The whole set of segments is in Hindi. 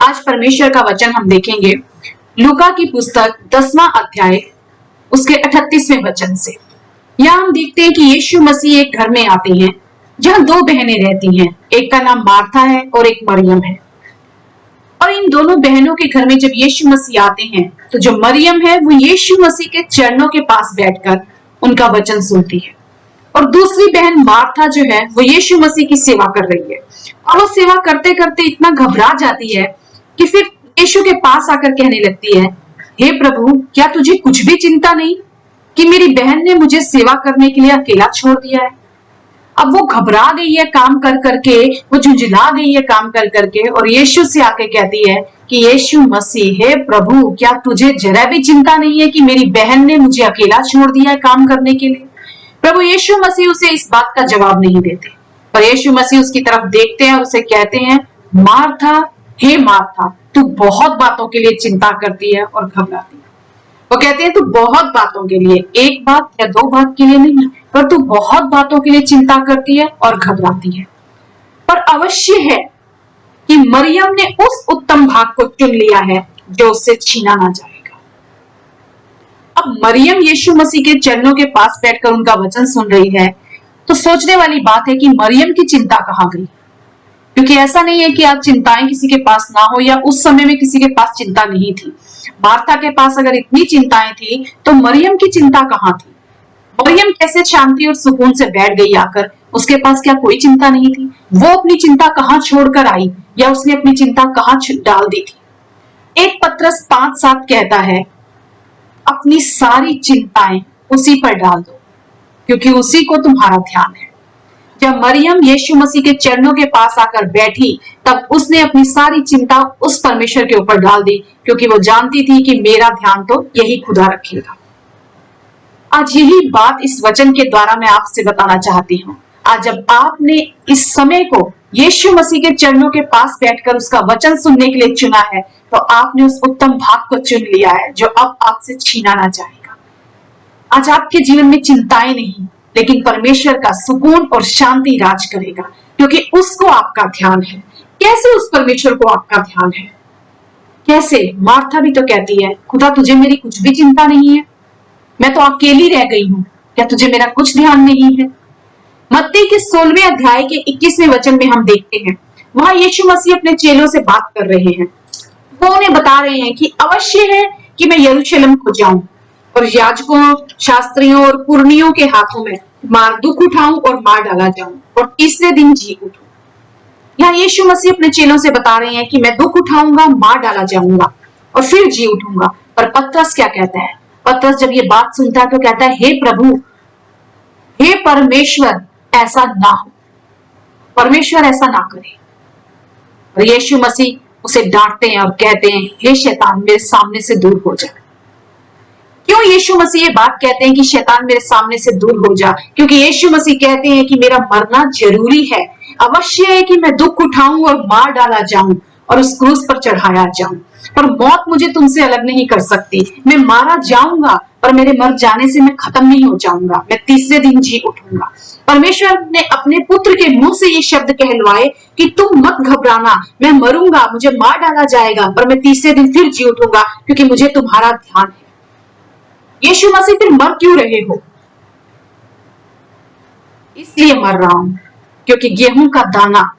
आज परमेश्वर का वचन हम देखेंगे लूका की पुस्तक 10वां अध्याय उसके 38वें वचन से। यहाँ हम देखते हैं कि यीशु मसीह एक घर में आते हैं जहाँ दो बहनें रहती हैं, एक का नाम मार्था है और एक मरियम है। और इन दोनों बहनों के घर में जब यीशु मसीह आते हैं तो जो मरियम है वो यीशु मसीह के चरणों के पास बैठकर उनका वचन सुनती है, और दूसरी बहन मार्था जो है वो यीशु मसीह की सेवा कर रही है। और वो सेवा करते करते इतना घबरा जाती है कि फिर यीशु के पास आकर कहने लगती है, हे प्रभु, क्या तुझे कुछ भी चिंता नहीं कि मेरी बहन ने मुझे सेवा करने के लिए अकेला छोड़ दिया है। अब वो घबरा गई है काम कर करके, वो झुंझला गई है काम कर करके, और यीशु से आके कहती है कि यीशु मसीह, हे प्रभु, क्या तुझे जरा भी चिंता नहीं है कि मेरी बहन ने मुझे अकेला छोड़ दिया है काम करने के लिए। प्रभु यीशु मसीह उसे इस बात का जवाब नहीं देते, पर यीशु मसीह उसकी तरफ देखते हैं और उसे कहते हैं, मार्था, हे मार्था, तू बहुत बातों के लिए चिंता करती है और घबराती है। वो कहते हैं तू बहुत बातों के लिए, एक बात या दो बात के लिए नहीं, पर तू बहुत बातों के लिए चिंता करती है और घबराती है। पर अवश्य है कि मरियम ने उस उत्तम भाग को चुन लिया है जो उससे छीना ना जाएगा। अब मरियम यीशु मसीह के चरणों के पास बैठकर उनका वचन सुन रही है, तो सोचने वाली बात है कि मरियम की चिंता कहाँ गई। क्योंकि ऐसा नहीं है कि आज चिंताएं किसी के पास ना हो या उस समय में किसी के पास चिंता नहीं थी। मार्था के पास अगर इतनी चिंताएं थी तो मरियम की चिंता कहाँ थी। मरियम कैसे शांति और सुकून से बैठ गई आकर, उसके पास क्या कोई चिंता नहीं थी। वो अपनी चिंता कहाँ छोड़कर आई या उसने अपनी चिंता कहाँ डाल दी थी। एक पत्रस 5:7 कहता है, अपनी सारी चिंताएं उसी पर डाल दो क्योंकि उसी को तुम्हारा ध्यान है। जब मरियम यीशु मसीह के चरणों के पास आकर बैठी तब उसने अपनी सारी चिंता उस परमेश्वर के ऊपर डाल दी, क्योंकि वो जानती थी कि मेरा ध्यान तो यही खुदा रखेगा। आज यही बात इस वचन के द्वारा मैं आपसे बताना चाहती हूँ। आज जब आपने इस समय को यीशु मसीह के चरणों के पास बैठकर उसका वचन सुनने के लिए चुना है, तो आपने उस उत्तम भाग को चुन लिया है जो अब आपसे छीना ना जाएगा। आज आपके जीवन में चिंताएं नहीं, लेकिन परमेश्वर का सुकून और शांति राज करेगा, क्योंकि उसको आपका ध्यान है। कैसे उस परमेश्वर को आपका ध्यान है? कैसे? मार्था भी तो कहती है, खुदा तुझे मेरी कुछ भी चिंता नहीं है, मैं तो अकेली रह गई हूँ, क्या तुझे मेरा कुछ ध्यान नहीं है? मत्ती के 16वें अध्याय के 21वें वचन में हम देखते हैं, वहां यीशु मसीह अपने चेलों से बात कर रहे हैं। वो उन्हें बता रहे हैं कि अवश्य है कि मैं यरूशलेम को जाऊं और याजकों, शास्त्रियों और पुरनियों के हाथों में दुख उठाऊं और मार डाला जाऊं और तीसरे दिन जी उठूं। यहाँ यीशु मसीह अपने चेलों से बता रहे हैं कि मैं दुख उठाऊंगा, मार डाला जाऊंगा और फिर जी उठूंगा। पर पतरस क्या कहता है? पतरस जब ये बात सुनता है तो कहता है, हे प्रभु, हे परमेश्वर, ऐसा ना हो, परमेश्वर ऐसा ना करे। और यीशु मसीह उसे डांटते हैं और कहते हैं, हे शैतान, मेरे सामने से दूर हो जा। क्यों यीशु मसीह ये बात कहते हैं कि शैतान मेरे सामने से दूर हो जा? क्योंकि यीशु मसीह कहते हैं कि मेरा मरना जरूरी है, अवश्य है कि मैं दुख उठाऊं और मार डाला जाऊं और उस क्रूस पर चढ़ाया जाऊं। पर मौत मुझे तुमसे अलग नहीं कर सकती। मैं मारा जाऊंगा पर मेरे मर जाने से मैं खत्म नहीं हो जाऊंगा, मैं तीसरे दिन जी उठूंगा। परमेश्वर ने अपने पुत्र के मुंह से ये शब्द कहलवाए कि तुम मत घबराना, मैं मरूंगा, मुझे मार डाला जाएगा, पर मैं तीसरे दिन फिर जी उठूंगा, क्योंकि मुझे तुम्हारा ध्यान है। यीशु मसीह फिर मर क्यों रहे हो? इसलिए मर रहा हूं क्योंकि गेहूं का दाना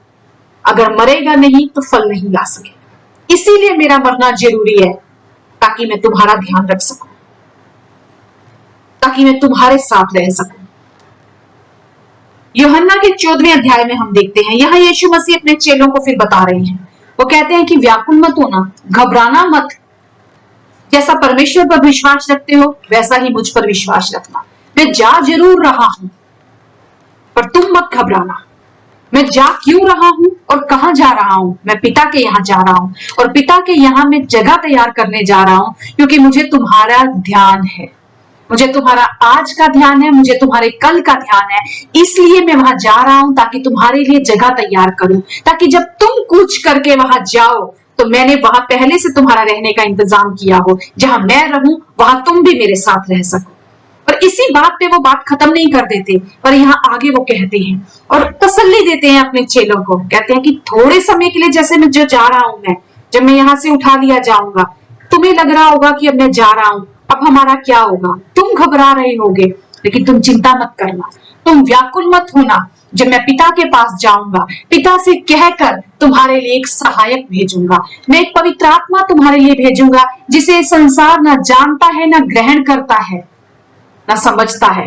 अगर मरेगा नहीं तो फल नहीं ला सकेगा। इसीलिए मेरा मरना जरूरी है, ताकि मैं तुम्हारा ध्यान रख सकूं, ताकि मैं तुम्हारे साथ रह सकूं। यूहन्ना के 14वें अध्याय में हम देखते हैं, यहाँ यीशु मसीह अपने चेलों को फिर बता रहे हैं। वो कहते हैं कि व्याकुल मत होना, घबराना मत, जैसा परमेश्वर पर विश्वास रखते हो वैसा ही मुझ पर विश्वास रखना। मैं जा जरूर रहा हूं पर तुम मत घबराना। मैं जा क्यों रहा हूं और कहां जा रहा हूं? मैं पिता के यहाँ जा रहा हूं और पिता के यहाँ मैं जगह तैयार करने जा रहा हूं, क्योंकि मुझे तुम्हारा ध्यान है, मुझे तुम्हारा आज का ध्यान है, मुझे तुम्हारे कल का ध्यान है। इसलिए मैं वहां जा रहा हूं ताकि तुम्हारे लिए जगह तैयार करूं, ताकि जब तुम कूच करके वहां जाओ तो मैंने वहां पहले से तुम्हारा रहने का इंतजाम किया हो। जहां मैं रहूं वहां तुम भी मेरे साथ रह सको। और इसी बात पे वो बात खत्म नहीं कर देते, पर यहाँ आगे वो कहते हैं और तसल्ली देते हैं अपने चेलों को। कहते हैं कि थोड़े समय के लिए जैसे मैं जो जा रहा हूं मैं, जब मैं यहाँ से उठा लिया जाऊंगा, तुम्हें लग रहा होगा कि अब मैं जा रहा हूं, अब हमारा क्या होगा। तुम घबरा रहे होगे, लेकिन तुम चिंता मत करना, तुम व्याकुल मत होना। जब मैं पिता के पास जाऊंगा, पिता से कहकर तुम्हारे लिए एक सहायक भेजूंगा। मैं एक पवित्र आत्मा तुम्हारे लिए भेजूंगा, जिसे संसार न जानता है, न ग्रहण करता है, न समझता है,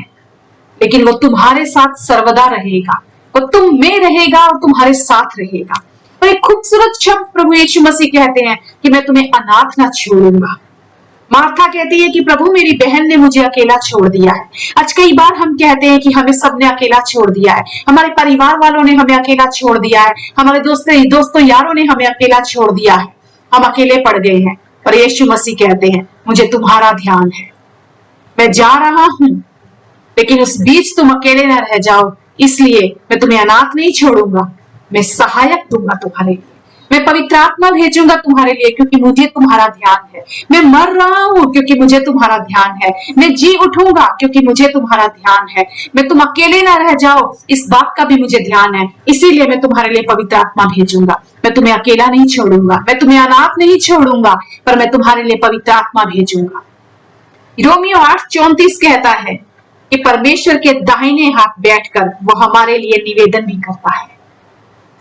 लेकिन वो तुम्हारे साथ सर्वदा रहेगा। वो तुम में रहेगा और तुम्हारे साथ रहेगा। और एक खूबसूरत शब्द प्रभु यीशु मसीह कहते हैं कि मैं तुम्हें अनाथ ना छोड़ूंगा। मार्था कहती है कि प्रभु मेरी बहन ने मुझे अकेला छोड़ दिया है। आज कई बार हम कहते हैं कि हमें सबने अकेला छोड़ दिया है, हमारे परिवार वालों ने हमें अकेला छोड़ दिया है, हमारे दोस्तों यारों ने हमें अकेला छोड़ दिया है, हम अकेले पड़ गए हैं। पर यीशु मसीह कहते हैं मुझे तुम्हारा ध्यान है, मैं जा रहा हूं, लेकिन उस बीच तुम अकेले न रह जाओ, इसलिए मैं तुम्हें अनाथ नहीं छोड़ूंगा। मैं सहायक दूंगा तुम्हारे लिए, मैं पवित्र आत्मा भेजूंगा तुम्हारे लिए, क्योंकि मुझे तुम्हारा ध्यान है। मैं मर रहा हूं क्योंकि मुझे तुम्हारा ध्यान है। मैं जी उठूंगा क्योंकि मुझे तुम्हारा ध्यान है। मैं तुम अकेले ना रह जाओ, इस बात का भी मुझे ध्यान है, इसीलिए मैं तुम्हारे लिए पवित्र आत्मा भेजूंगा। मैं तुम्हें अकेला नहीं छोड़ूंगा, मैं तुम्हें अनाथ नहीं छोड़ूंगा, पर मैं तुम्हारे लिए पवित्र आत्मा भेजूंगा। रोमियो 8:34 कहता है कि परमेश्वर के दाहिने हाथ बैठकर वो हमारे लिए निवेदन भी करता है।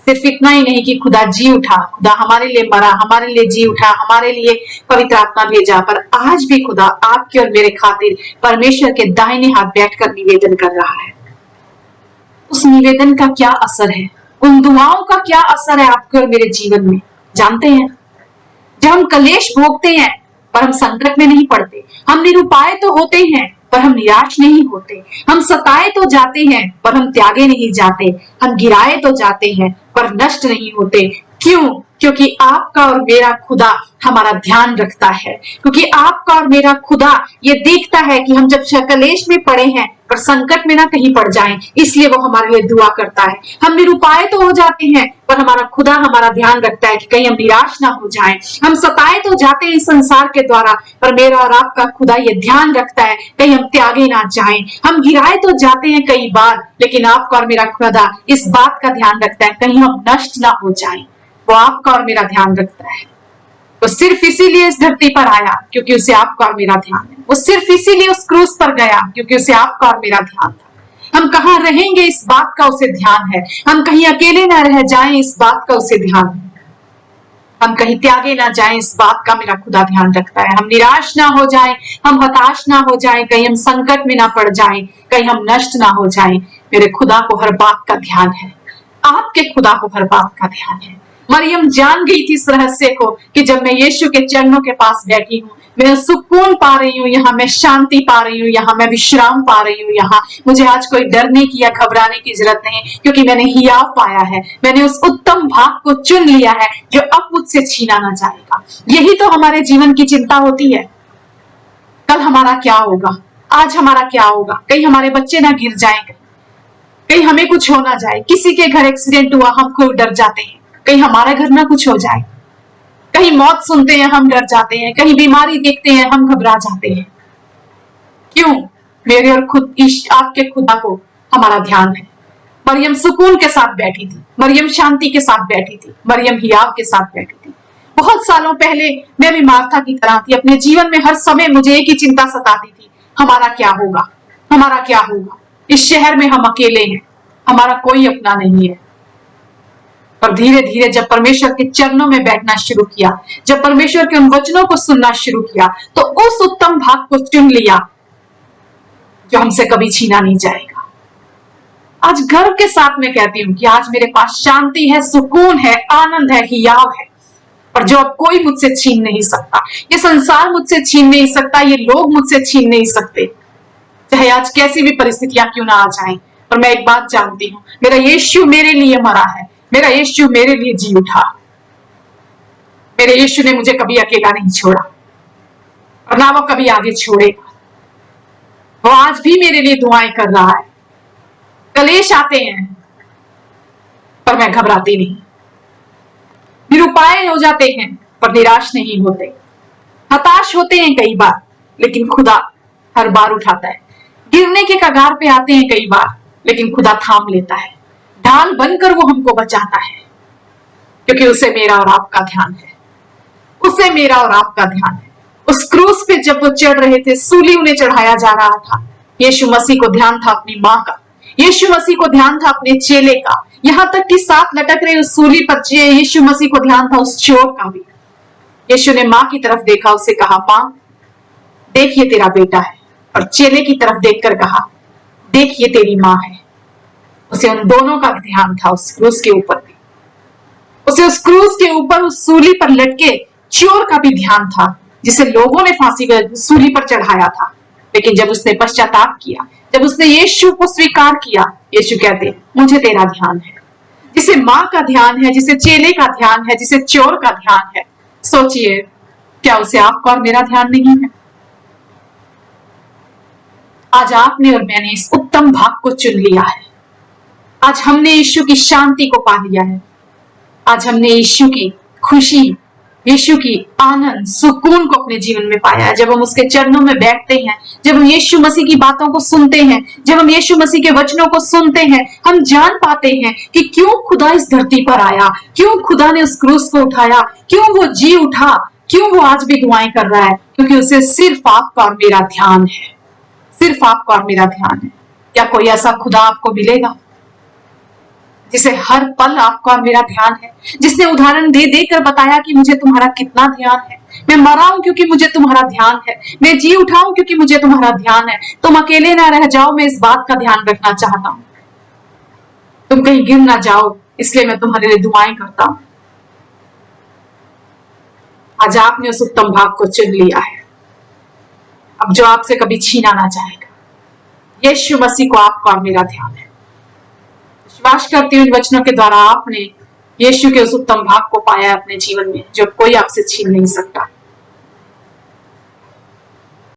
सिर्फ इतना ही नहीं कि खुदा जी उठा, खुदा हमारे लिए मरा, हमारे लिए जी उठा, हमारे लिए पवित्र आत्मा भेजा, पर आज भी खुदा आपके और मेरे खातिर परमेश्वर के दाहिने हाथ बैठकर निवेदन कर रहा है। उस निवेदन का क्या असर है, उन दुआओं का क्या असर है आपके और मेरे जीवन में, जानते हैं? जब हम कलेश भोगते हैं पर हम संकट में नहीं पड़ते, हम निरुपाय तो होते हैं पर हम निराश नहीं होते, हम सताए तो जाते हैं पर हम त्यागे नहीं जाते, हम गिराए तो जाते हैं पर नष्ट नहीं होते। क्यों? क्योंकि आपका और मेरा खुदा हमारा ध्यान रखता है, क्योंकि आपका और मेरा खुदा ये देखता है कि हम जब कलेश में पड़े हैं पर संकट में ना कहीं पड़ जाएं, इसलिए वो हमारे लिए दुआ करता है। हम निरुपाय तो हो जाते हैं पर हमारा खुदा हमारा ध्यान रखता है कि कहीं हम निराश ना हो जाएं। हम सताए तो जाते हैं इस संसार के द्वारा, पर मेरा और आपका खुदा ये ध्यान रखता है कहीं हम त्यागे ना जाएं। हम गिराए तो जाते हैं कई बार, लेकिन आपका और मेरा खुदा इस बात का ध्यान रखता है कहीं हम नष्ट ना हो जाएं। वो आपका और मेरा ध्यान रखता है। वो सिर्फ इसीलिए इस धरती पर आया क्योंकि उसे आपका और मेरा ध्यान है। वो सिर्फ इसीलिए उस क्रूस पर गया क्योंकि उसे आपका और मेरा ध्यान था। हम कहाँ रहेंगे इस बात का उसे ध्यान है, हम कहीं अकेले ना रह जाएं इस बात का उसे ध्यान है, हम कहीं त्यागे ना जाएं इस बात का मेरा खुदा ध्यान रखता है। हम निराश ना हो जाएं, हम हताश ना हो जाएं, कहीं हम संकट में ना पड़ जाएं, कहीं हम नष्ट ना हो जाएं। मेरे खुदा को हर बात का ध्यान है, आपके खुदा को हर बात का ध्यान है। मरियम जान गई थी इस रहस्य को कि जब मैं यीशु के चरणों के पास बैठी हूँ, मैं सुकून पा रही हूँ, यहाँ मैं शांति पा रही हूँ, यहाँ मैं विश्राम पा रही हूँ, यहाँ मुझे आज कोई डरने की या घबराने की जरूरत नहीं, क्योंकि मैंने हियाव पाया है। मैंने उस उत्तम भाग को चुन लिया है जो अब मुझसे छीना ना जाएगा। यही तो हमारे जीवन की चिंता होती है, कल हमारा क्या होगा, आज हमारा क्या होगा, कहीं हमारे बच्चे ना गिर जाए, कहीं हमें कुछ हो ना जाए। किसी के घर एक्सीडेंट हुआ, हम खूब डर जाते हैं, कहीं हमारे घर ना कुछ हो जाए, कहीं मौत सुनते हैं हम डर जाते हैं, कहीं बीमारी देखते हैं हम घबरा जाते हैं। क्यों? मेरे और खुद आपके खुदा को हमारा ध्यान है। मरियम सुकून के साथ बैठी थी, मरियम शांति के साथ बैठी थी, मरियम हियाव के साथ बैठी थी। बहुत सालों पहले मैं भी मार्था की तरह थी। अपने जीवन में हर समय मुझे एक ही चिंता सताती थी, हमारा क्या होगा, हमारा क्या होगा। इस शहर में हम अकेले हैं, हमारा कोई अपना नहीं है। पर धीरे धीरे जब परमेश्वर के चरणों में बैठना शुरू किया, जब परमेश्वर के उन वचनों को सुनना शुरू किया, तो उस उत्तम भाग को चुन लिया जो हमसे कभी छीना नहीं जाएगा। आज गर्व के साथ मैं कहती हूँ कि आज मेरे पास शांति है, सुकून है, आनंद है, हियाव है, पर जो अब कोई मुझसे छीन नहीं सकता। ये संसार मुझसे छीन नहीं सकता, ये लोग मुझसे छीन नहीं सकते, चाहे आज कैसी भी परिस्थितियां क्यों ना आ जाएं। पर मैं एक बात जानती हूँ, मेरा यीशु मेरे लिए मरा है, मेरा यीशु मेरे लिए जी उठा, मेरे यीशु ने मुझे कभी अकेला नहीं छोड़ा और ना वो कभी आगे छोड़ेगा। वो आज भी मेरे लिए दुआएं कर रहा है। कलेश आते हैं पर मैं घबराती नहीं, निरुपाय हो जाते हैं पर निराश नहीं होते, हताश होते हैं कई बार, लेकिन खुदा हर बार उठाता है। गिरने के कगार पे आते हैं कई बार, लेकिन खुदा थाम लेता है, ढाल बनकर वो हमको बचाता है, क्योंकि उसे मेरा और आपका ध्यान है। उसे मेरा और आपका ध्यान है। उस क्रूस पे जब वो चढ़ रहे थे, सूली उन्हें चढ़ाया जा रहा था, यीशु मसीह को ध्यान था अपनी माँ का, यीशु मसीह को ध्यान था अपने चेले का, यहाँ तक कि साथ लटक रहे उस सूली पर यीशु मसीह को ध्यान था उस चोर का भी। यीशु ने माँ की तरफ देखा, उसे कहा, माँ देख ये तेरा बेटा है, और चेले की तरफ देखकर कहा, देख ये तेरी माँ है। उसे उन दोनों का ध्यान था उस क्रूस के ऊपर भी। उसे उस क्रूस के ऊपर उस सूली पर लटके चोर का भी ध्यान था, जिसे लोगों ने फांसी पर सूली पर चढ़ाया था। लेकिन जब उसने पश्चाताप किया, जब उसने यीशु को स्वीकार किया, यीशु कहते, मुझे तेरा ध्यान है। जिसे माँ का ध्यान है, जिसे चेले का ध्यान है, जिसे चोर का ध्यान है, सोचिए क्या उसे आपका और मेरा ध्यान नहीं है? आज आपने और मैंने इस उत्तम भाग को चुन लिया है। आज हमने यीशु की शांति को पा लिया है। आज हमने यीशु की खुशी, यीशु की आनंद, सुकून को अपने जीवन में पाया है। जब हम उसके चरणों में बैठते हैं, जब हम यीशु मसीह की बातों को सुनते हैं, जब हम यीशु मसीह के वचनों को सुनते हैं, हम जान पाते हैं कि क्यों खुदा इस धरती पर आया, क्यों खुदा ने उस क्रूस को उठाया, क्यों वो जी उठा, क्यों वो आज भी दुआएं कर रहा है, क्योंकि उसे सिर्फ आपका और मेरा ध्यान है। सिर्फ आपका और मेरा ध्यान है। क्या कोई ऐसा खुदा आपको मिलेगा जिसे हर पल आपका और मेरा ध्यान है, जिसने उदाहरण दे देकर बताया कि मुझे तुम्हारा कितना ध्यान है, मैं मरा हूं क्योंकि मुझे तुम्हारा ध्यान है, मैं जी उठा हूं क्योंकि मुझे तुम्हारा ध्यान है, तुम अकेले ना रह जाओ, मैं इस बात का ध्यान रखना चाहता हूं, तुम कहीं गिर ना जाओ, इसलिए मैं तुम्हारे लिए दुआएं करता हूं। आज आपने उस उत्तम भाग को चुन लिया है, अब जो आपसे कभी छीना ना जाएगा। यीशु मसीह को आपका और मेरा ध्यान है। विश्वास करती हूँ इन वचनों के द्वारा आपने यीशु के उस उत्तम भाग को पाया अपने जीवन में, जो कोई आपसे छीन नहीं सकता।